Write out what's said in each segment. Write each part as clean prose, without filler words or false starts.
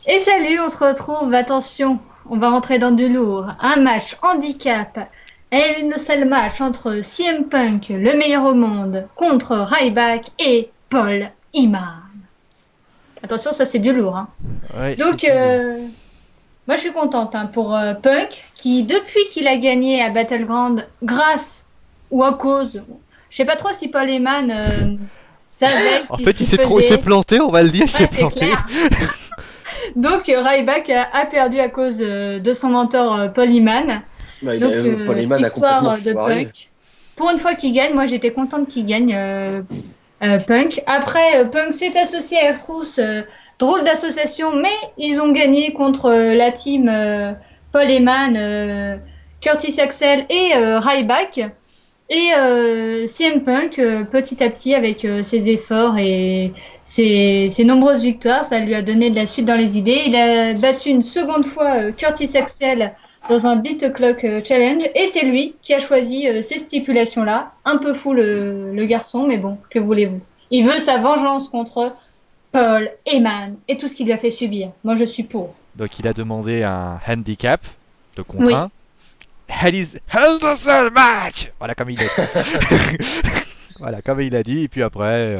Et salut, on se retrouve. Attention, on va rentrer dans du lourd. Un match handicap. Et une seule match entre CM Punk, le meilleur au monde, contre Ryback et Paul Heyman. Attention, ça c'est du lourd, hein. Ouais, c'est Donc, du lourd. moi je suis contente hein, pour Punk, qui depuis qu'il a gagné à Battleground, grâce ou à cause, je sais pas trop si Paul Heyman savait En ce fait, qu'il il s'est faisait. planté, on va le dire, il Ouais, s'est c'est planté. clair. Donc, Ryback a perdu à cause de son mentor Paul Heyman. Bah, Donc, Paul Heyman a complètement victoire de foiré. Punk. Pour une fois qu'il gagne, moi j'étais contente qu'il gagne Punk. Après, Punk s'est associé à R-Truth, drôle d'association, mais ils ont gagné contre la team Paul Heyman, Curtis Axel et Ryback. Et CM Punk, petit à petit, avec ses efforts et ses nombreuses victoires, ça lui a donné de la suite dans les idées. Il a battu une seconde fois Curtis Axel dans un Beat the Clock Challenge, et c'est lui qui a choisi ces stipulations-là. Un peu fou le garçon, mais bon, que voulez-vous? Il veut sa vengeance contre Paul Heyman et tout ce qu'il lui a fait subir. Moi, je suis pour. Donc, il a demandé un handicap de contre Oui. 1. Hell is Hell the Cell match. Voilà comme il a dit. Voilà comme il a dit. Et puis après,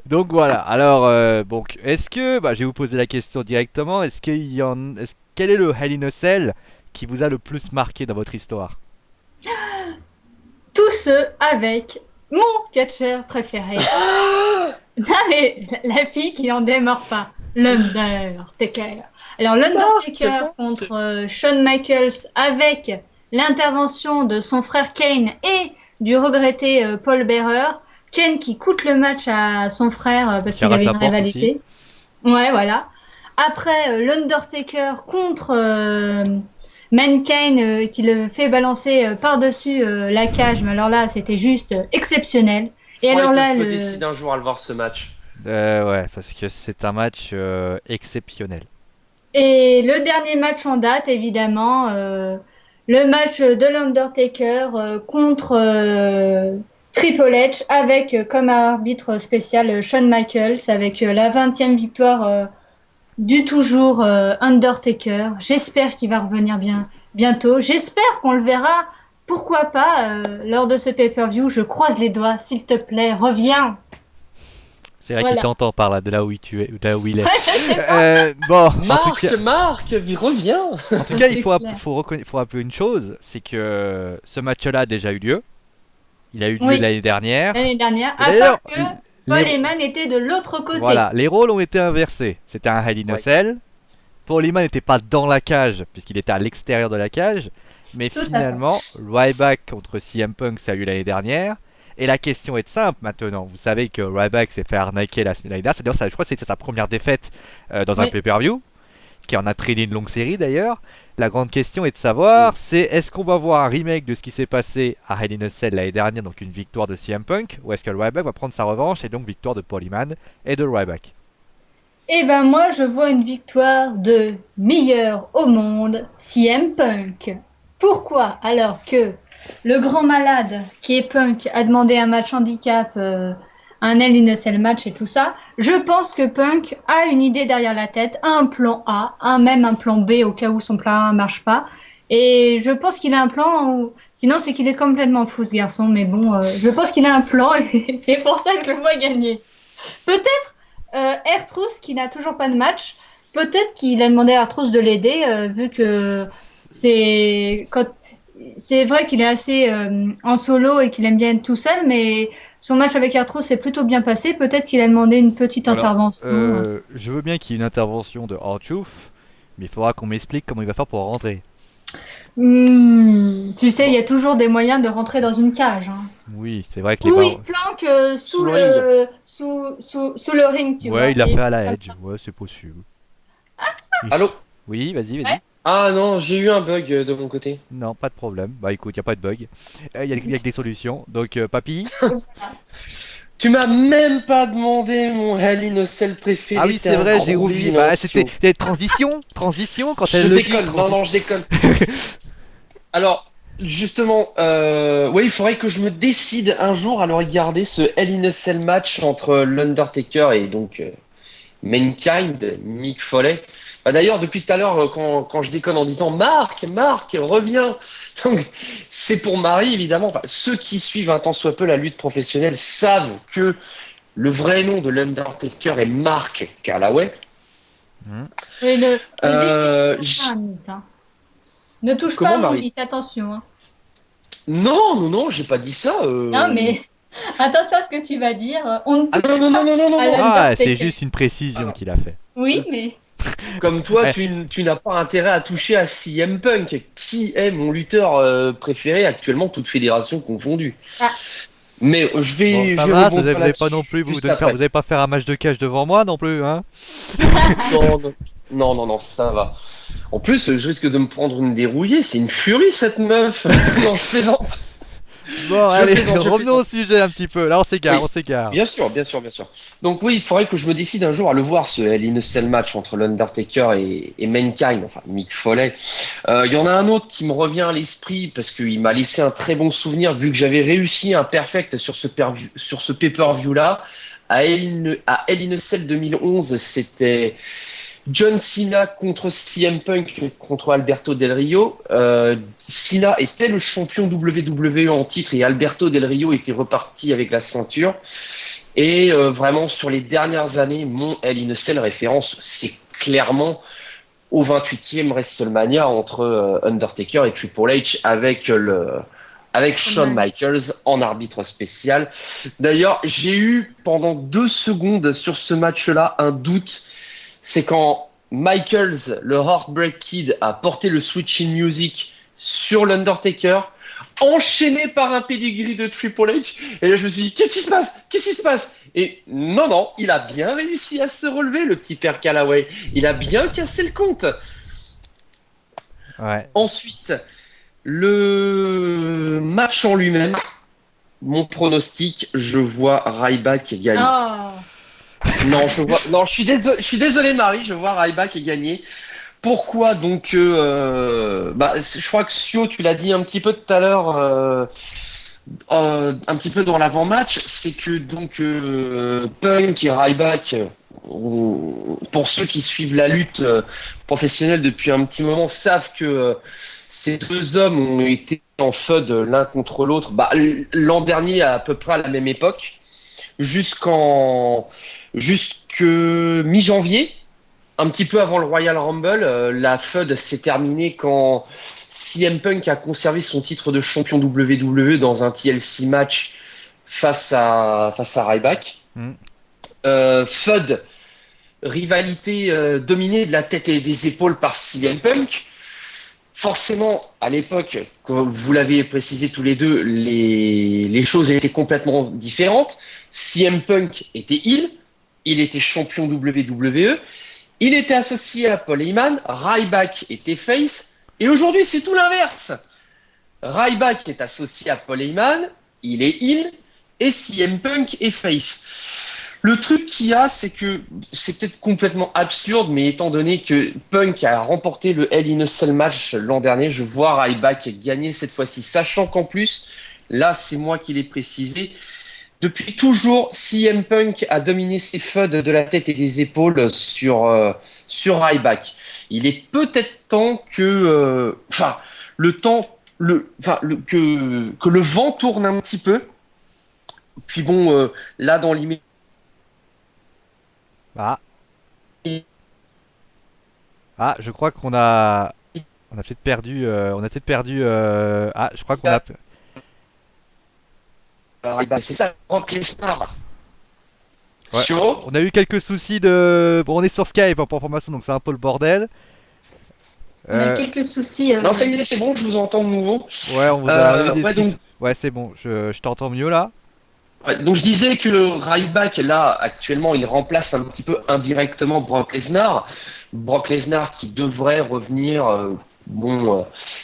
donc voilà. Alors, donc, est-ce que, bah, je vais vous poser la question directement. Quel est le Hell in a Cell qui vous a le plus marqué dans votre histoire? Tous ceux avec mon catcheur préféré. Non, mais la fille qui n'en démord pas. L'Undertaker. Alors, l'Undertaker contre Shawn Michaels avec l'intervention de son frère Kane et du regretté Paul Bearer. Kane qui coûte le match à son frère parce Qui qu'ils arrache avaient la une porte aussi. rivalité. Ouais, voilà. Après, l'Undertaker contre Mankind qui le fait balancer par-dessus la cage. Mais alors là, c'était juste exceptionnel. Et Faudrait alors que là, je me décide un jour à le voir ce match. Ouais, parce que c'est un match exceptionnel. et le dernier match en date, évidemment, le match de l'Undertaker contre Triple H avec comme arbitre spécial Shawn Michaels avec la 20e victoire du toujours Undertaker. J'espère qu'il va revenir bientôt. J'espère qu'on le verra. Pourquoi pas lors de ce pay-per-view. Je croise les doigts, s'il te plaît, reviens. C'est vrai qu'il Voilà. t'entend par là, de là où de là où il est. Ouais, je sais pas, Bon, Marc, reviens! en tout cas, il c'est faut, clair. faut rappeler une chose, c'est que ce match-là a déjà eu lieu. Il a eu lieu Oui, l'année dernière. l'année dernière. Et À part d'ailleurs, que les, Paul Heyman était de l'autre côté. voilà, les rôles ont été inversés. C'était un Hell in a Ouais. Cell. Paul Heyman n'était pas dans la cage, puisqu'il était à l'extérieur de la cage. Mais Tout à fait. finalement, Ryback contre CM Punk, ça a eu l'année dernière. Et la question est simple maintenant. Vous savez que Ryback s'est fait arnaquer l'année dernière. C'est-à-dire, je crois que c'était sa première défaite dans un Oui. pay-per-view, qui en a traîné une longue série d'ailleurs. La grande question est de savoir, c'est est-ce qu'on va voir un remake de ce qui s'est passé à Hell in a Cell l'année dernière, donc une victoire de CM Punk, ou est-ce que Ryback va prendre sa revanche et donc victoire de Paul Heyman et de Ryback? Eh ben moi, je vois une victoire de meilleur au monde, CM Punk. Pourquoi? Alors que le grand malade qui est Punk a demandé un match handicap, un Hell in a Cell match et tout ça. Je pense que Punk a une idée derrière la tête, un plan A, même un plan B au cas où son plan A marche pas. Et je pense qu'il a un plan, sinon c'est qu'il est complètement fou ce garçon, mais bon, je pense qu'il a un plan et c'est pour ça que je le vois gagner. Peut-être R-Truth qui n'a toujours pas de match, peut-être qu'il a demandé à R-Truth de l'aider, vu que c'est quand c'est vrai qu'il est assez en solo et qu'il aime bien être tout seul, mais son match avec R-Truth s'est plutôt bien passé. Peut-être qu'il a demandé une petite Alors, intervention. je veux bien qu'il y ait une intervention de R-Truth, mais il faudra qu'on m'explique comment il va faire pour rentrer. Tu sais, il y Bon, a toujours des moyens de rentrer dans une cage, hein. oui, c'est vrai que les Ou il barres. se planque Sous le ring. sous le ring, tu Ouais, vois. il l'a Et fait à la comme Edge, ça. ouais, c'est possible. Oui, Allô? oui, vas-y, Ouais. vas-y. Ah non, j'ai eu un bug de mon côté. Non, pas de problème. Bah écoute, y a pas de bug. Y a que des solutions. Donc, papy. Tu m'as même pas demandé mon Hell in a Cell Ah préféré, oui, t'es c'est un vrai, j'ai gros oublié. Bah, vilancieux. c'était transition, transition, quand Je elle le dit, déconne, non, transition. non, je déconne. Alors, justement, ouais, il faudrait que je me décide un jour à le regarder, ce Hell in a Cell match entre l'Undertaker et donc Mankind, Mick Foley. Bah, d'ailleurs, depuis tout à l'heure, quand je déconne en disant Marc, reviens. Donc, c'est pour Marie, évidemment. Enfin, ceux qui suivent un tant soit peu la lutte professionnelle savent que le vrai nom de l'Undertaker est Mark Calloway. Et ne Euh, désespère j- pas, Amit, hein. Ne touche pas Comment, à mon Marie? mythe, attention, hein. Non, j'ai pas dit ça. Non, mais attention à ce que tu vas dire. On ne Ah touche pas à non. Ah, c'est l'Undertaker. juste une précision Alors, qu'il a fait. Oui, mais comme toi, Eh, tu n'as pas intérêt à toucher à CM Punk, qui est mon lutteur préféré actuellement, toute fédération confondue. ah, Mais bon, je ça vais va, vous rebondir avez pas là-dessus non plus, juste vous après. allez pas faire un match de cage devant moi non plus, hein? Non, non, ça va. En plus, je risque de me prendre une dérouillée. C'est une furie, cette meuf. Non, je plaisante. Bon, Je allez, plaisante, je revenons au plaisante. sujet un petit peu. Là, on s'égare, Oui, on s'égare. bien sûr. Donc oui, il faudrait que je me décide un jour à le voir, ce Hell in a Cell match entre l'Undertaker et Mankind, enfin Mick Foley. Il y en a un autre qui me revient à l'esprit parce qu'il m'a laissé un très bon souvenir vu que j'avais réussi un perfect sur ce pay-per-view là. À Hell in a Cell 2011, c'était John Cena contre CM Punk contre Alberto Del Rio. Cena était le champion WWE en titre et Alberto Del Rio était reparti avec la ceinture. Et vraiment, sur les dernières années, mon Hell in a Cell référence, c'est clairement au 28e WrestleMania entre Undertaker et Triple H avec Shawn dommage. Michaels en arbitre spécial. D'ailleurs, j'ai eu pendant 2 secondes sur ce match-là un doute. C'est quand Michaels, le Heartbreak Kid, a porté le Switch in Music sur l'Undertaker, enchaîné par un pedigree de Triple H. Et là, je me suis dit, qu'est-ce qui se passe? Qu'est-ce qui se passe? Et non, il a bien réussi à se relever, le petit père Calloway. Il a bien cassé le compte. Ouais. Ensuite, le match en lui-même, mon pronostic, je vois Ryback gagner. Oh. Non, je suis désolé, Marie, je vois Ryback gagner. Pourquoi donc je crois que Sio, tu l'as dit un petit peu tout à l'heure, un petit peu dans l'avant-match, c'est que donc Punk et Ryback, pour ceux qui suivent la lutte professionnelle depuis un petit moment, savent que ces deux hommes ont été en feud l'un contre l'autre l'an dernier à peu près à la même époque, jusqu'en jusque mi-janvier, un petit peu avant le Royal Rumble. La feud s'est terminée quand CM Punk a conservé son titre de champion WWE dans un TLC match face à Ryback. Hmm. Feud, rivalité dominée de la tête et des épaules par CM Punk. Forcément, à l'époque, comme vous l'avez précisé tous les deux, les choses étaient complètement différentes. CM Punk était il était champion WWE, il était associé à Paul Heyman, Ryback était face, et aujourd'hui c'est tout l'inverse. Ryback est associé à Paul Heyman, il est heel, et CM Punk est face. Le truc qu'il y a, c'est que c'est peut-être complètement absurde, mais étant donné que Punk a remporté le Hell in a Cell match l'an dernier, je vois Ryback gagner cette fois-ci, sachant qu'en plus, là c'est moi qui l'ai précisé, depuis toujours, CM Punk a dominé ses feuds de la tête et des épaules sur Ryback. Il est peut-être temps que, le temps, que le vent tourne un petit peu. Puis bon, là dans l'immédiat, Ah, ah, je crois on a peut-être perdu, ah, je crois qu'on a, Ryback, c'est ça, Brock Lesnar. ouais, Sur on a eu quelques soucis de, bon, on est sur Skype hein, pour information, donc c'est un peu le bordel. On a eu Euh, quelques soucis. Non, ça y est, c'est bon, je vous entends de nouveau. ouais, on vous a eu des Ouais, donc soucis. Ouais, c'est bon, je t'entends mieux là. Ouais, donc je disais que Ryback, là, actuellement, il remplace un petit peu indirectement Brock Lesnar. Brock Lesnar qui devrait revenir,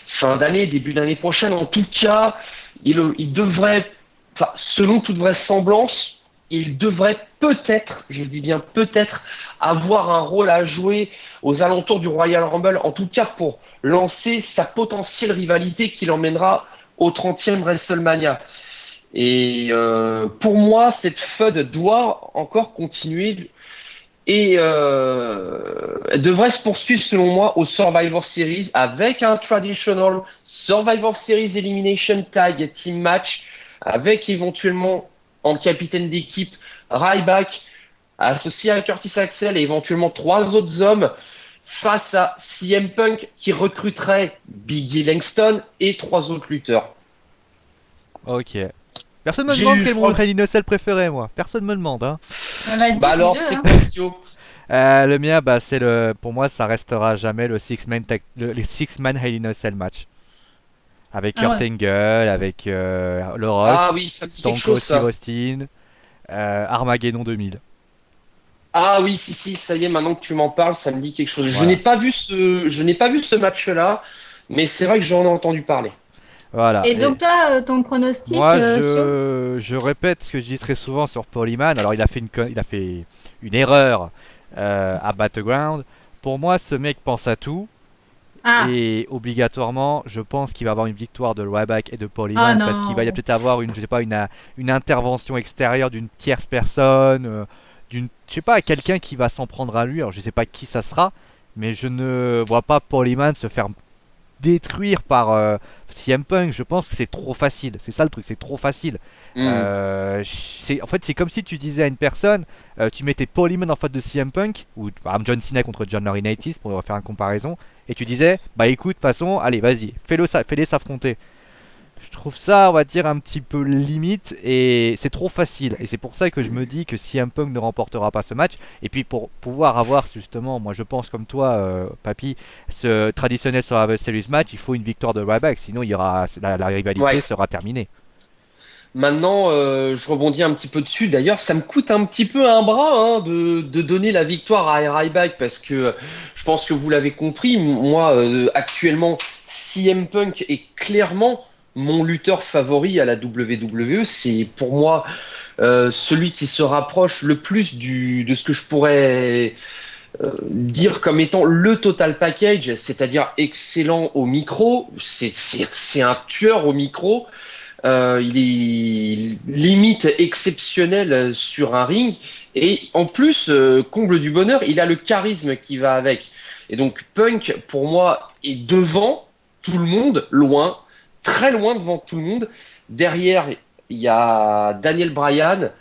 fin d'année, début d'année prochaine. En tout cas, il devrait, enfin, selon toute vraisemblance, il devrait peut-être, je dis bien peut-être, avoir un rôle à jouer aux alentours du Royal Rumble. En tout cas, pour lancer sa potentielle rivalité qui l'emmènera au 30e WrestleMania. Et pour moi, cette feud doit encore continuer Et elle devrait se poursuivre, selon moi, au Survivor Series avec un Traditional Survivor Series Elimination Tag Team Match, avec éventuellement en capitaine d'équipe Ryback, associé à Curtis Axel et éventuellement 3 autres hommes face à CM Punk qui recruterait Biggie Langston et 3 autres lutteurs. Ok. Personne me J'ai demande eu, quel est je mon crois, Hell in a Cell préféré, moi. Personne me demande, hein. Vas-y, bah alors dis-le, c'est hein. quoi, Sio? Le mien, bah, c'est le. Pour moi, ça restera jamais le les Six Man Hell in a Cell match. Avec Ah Kurt ouais. Angle, avec Le Rock, Ah oui, ça me dit quelque Stone Cold chose, Steve ça. Austin, Armageddon 2000. Ah oui, si, si, ça y est, maintenant que tu m'en parles, ça me dit quelque chose. Voilà. Je n'ai pas vu ce match-là, mais c'est vrai que j'en ai entendu parler. Voilà. Et Et donc toi, ton pronostic moi, sur... je répète ce que je dis très souvent sur Paul Heyman. Alors, il a fait une erreur à Battleground. Pour moi, ce mec pense à tout. Ah, Et obligatoirement, je pense qu'il va avoir une victoire de Ryback et de Paul ah Heyman parce qu'il va y a non. peut-être avoir une, je sais pas, une intervention extérieure d'une tierce personne, je sais pas, quelqu'un qui va s'en prendre à lui. Alors je sais pas qui ça sera, mais je ne vois pas Paul Heyman se faire détruire par CM Punk. Je pense que c'est trop facile. C'est ça le truc, c'est trop facile. Hmm. En fait, c'est comme si tu disais à une personne, tu mettais Paul Heyman en face de CM Punk, ou par exemple John Cena contre John Laurinaitis pour faire une comparaison, et tu disais, bah écoute, de toute façon, allez, vas-y, fais-les s'affronter. Je trouve ça, on va dire, un petit peu limite, et c'est trop facile. Et c'est pour ça que je me dis que CM Punk ne remportera pas ce match. Et puis pour pouvoir avoir, justement, moi je pense comme toi, Papy, ce traditionnel Survivor Series match, il faut une victoire de Ryback, sinon il y aura, la rivalité Ouais. sera terminée. Maintenant, je rebondis un petit peu dessus. D'ailleurs, ça me coûte un petit peu un bras hein, de donner la victoire à Ryback parce que je pense que vous l'avez compris. Moi, actuellement, CM Punk est clairement mon lutteur favori à la WWE. C'est pour moi celui qui se rapproche le plus de ce que je pourrais dire comme étant le total package, c'est-à-dire excellent au micro. C'est un tueur au micro. Il est limite exceptionnel sur un ring. Et en plus, comble du bonheur, il a le charisme qui va avec. Et donc Punk, pour moi, est devant tout le monde, loin, très loin devant tout le monde. Derrière, il y a Daniel Bryan,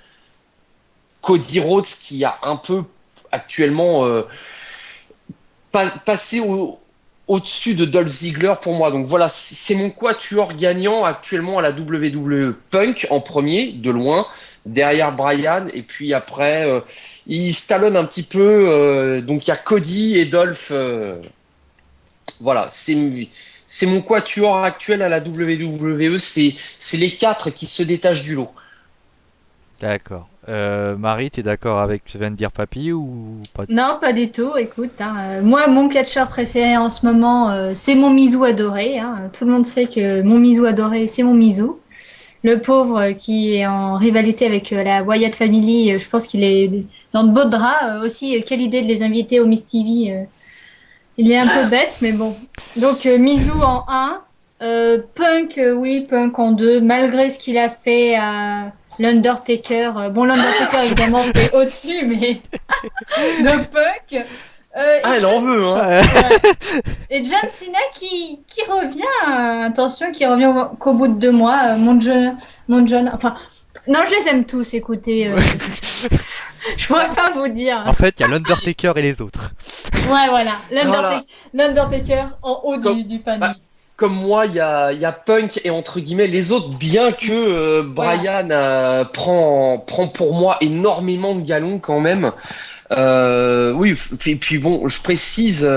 Cody Rhodes qui a un peu actuellement passé au-dessus de Dolph Ziggler pour moi. Donc voilà, c'est mon quatuor gagnant actuellement à la WWE. Punk en premier, de loin, derrière Bryan, et puis après, il se talonne un petit peu. Donc il y a Cody et Dolph. Voilà, c'est mon quatuor actuel à la WWE. C'est les 4 qui se détachent du lot. D'accord. Marie, t'es d'accord avec ce que vient de dire Papy ou pas? Non, pas du tout. Écoute, hein, moi, mon catcheur préféré en ce moment, c'est mon Mizu adoré. Hein. Tout le monde sait que mon Mizu adoré, c'est mon Mizu. Le pauvre qui est en rivalité avec la Wyatt Family, je pense qu'il est dans de beaux draps. Aussi, quelle idée de les inviter au Miss TV. Il est un peu bête, mais bon. Donc, Mizu en un, Punk, oui, Punk en 2, malgré ce qu'il a fait à l'Undertaker. Bon, l'Undertaker, évidemment, c'est au-dessus, mais de Punk. Ah, elle en veut, hein. Ouais. Et John Cena qui revient, attention, qui revient qu'au bout de 2 mois. Mon John, enfin, non, je les aime tous, écoutez. Je pourrais pas vous dire. En fait, il y a l'Undertaker et les autres. Ouais, voilà. Voilà. L'Undertaker en haut Comme, du panier. bah, comme moi, il y a Punk et entre guillemets les autres, bien que Bryan prend pour moi énormément de galons quand même. Oui, et puis bon, je précise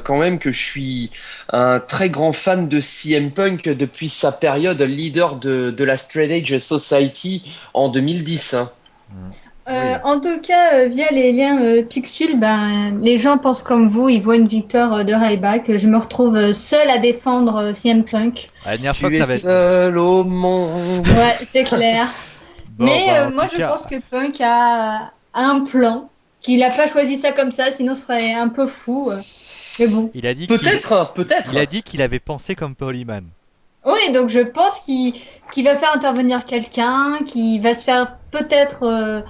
quand même que je suis un très grand fan de CM Punk depuis sa période leader de la Straight Edge Society en 2010. Hein. Oui. En tout cas, via les liens Pixul, ben, les gens pensent comme vous, ils voient une victoire de Ryback. Je me retrouve seule à défendre CM Punk. La dernière fois que Tu es t'avais. seul au monde. Ouais, c'est clair. Bon, Mais bah, en moi, tout je cas, pense que Punk a un plan, qu'il n'a pas choisi ça comme ça, sinon ce serait un peu fou. Mais bon. il a dit Peut-être, hein, peut-être. il a dit qu'il avait pensé comme Paul Heyman. Oui, donc je pense qu'il va faire intervenir quelqu'un, qui va se faire peut-être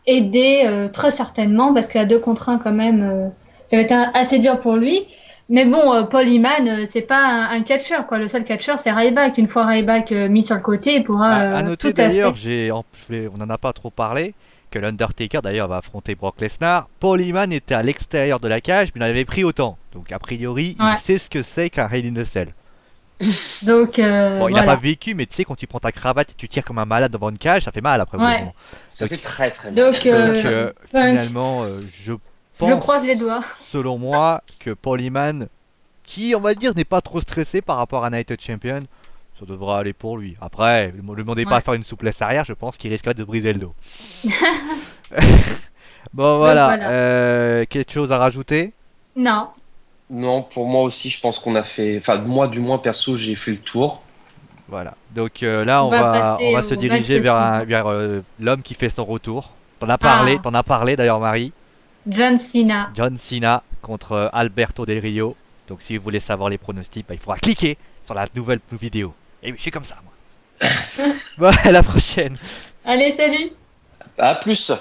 aider très certainement, parce qu'à 2 contre 1 quand même, ça va être assez dur pour lui. Mais bon, Paul Heyman, c'est pas un catcheur, quoi. Le seul catcheur, c'est Ryback. Une fois Ryback mis sur le côté, il pourra À noter tout à d'ailleurs, fait. on n'en a pas trop parlé, que l'Undertaker d'ailleurs va affronter Brock Lesnar. Paul Heyman était à l'extérieur de la cage, mais il en avait pris autant. Donc a priori, il Ouais. sait ce que c'est qu'un Hell in a Cell. Donc Bon, il n'a pas voilà. vécu, mais tu sais, quand tu prends ta cravate et tu tires comme un malade devant une cage, ça fait mal après au bout d'un Ouais. moment. Ça Donc, fait très très mal. Donc Punk, finalement, je je pense, croise les doigts. selon moi, que Paul Heyman, qui on va dire n'est pas trop stressé par rapport à Night Champion, ça devra aller pour lui. Après, ne lui demandez pas à Ouais. faire une souplesse arrière, je pense qu'il risquerait de briser le dos. Bon Donc voilà, voilà. quelque chose à rajouter? Non. Non, pour moi aussi, je pense qu'on a fait. Enfin, moi, du moins, perso, j'ai fait le tour. Voilà. Donc là, On va on passer va se au match diriger suivant. vers l'homme qui fait son retour. Ah, T'en as parlé d'ailleurs, Marie. John Cena. John Cena contre Alberto Del Rio. Donc si vous voulez savoir les pronostics, bah, il faudra cliquer sur la nouvelle vidéo. Et oui, je suis comme ça, moi. Bon, à la prochaine. Allez, salut! À plus!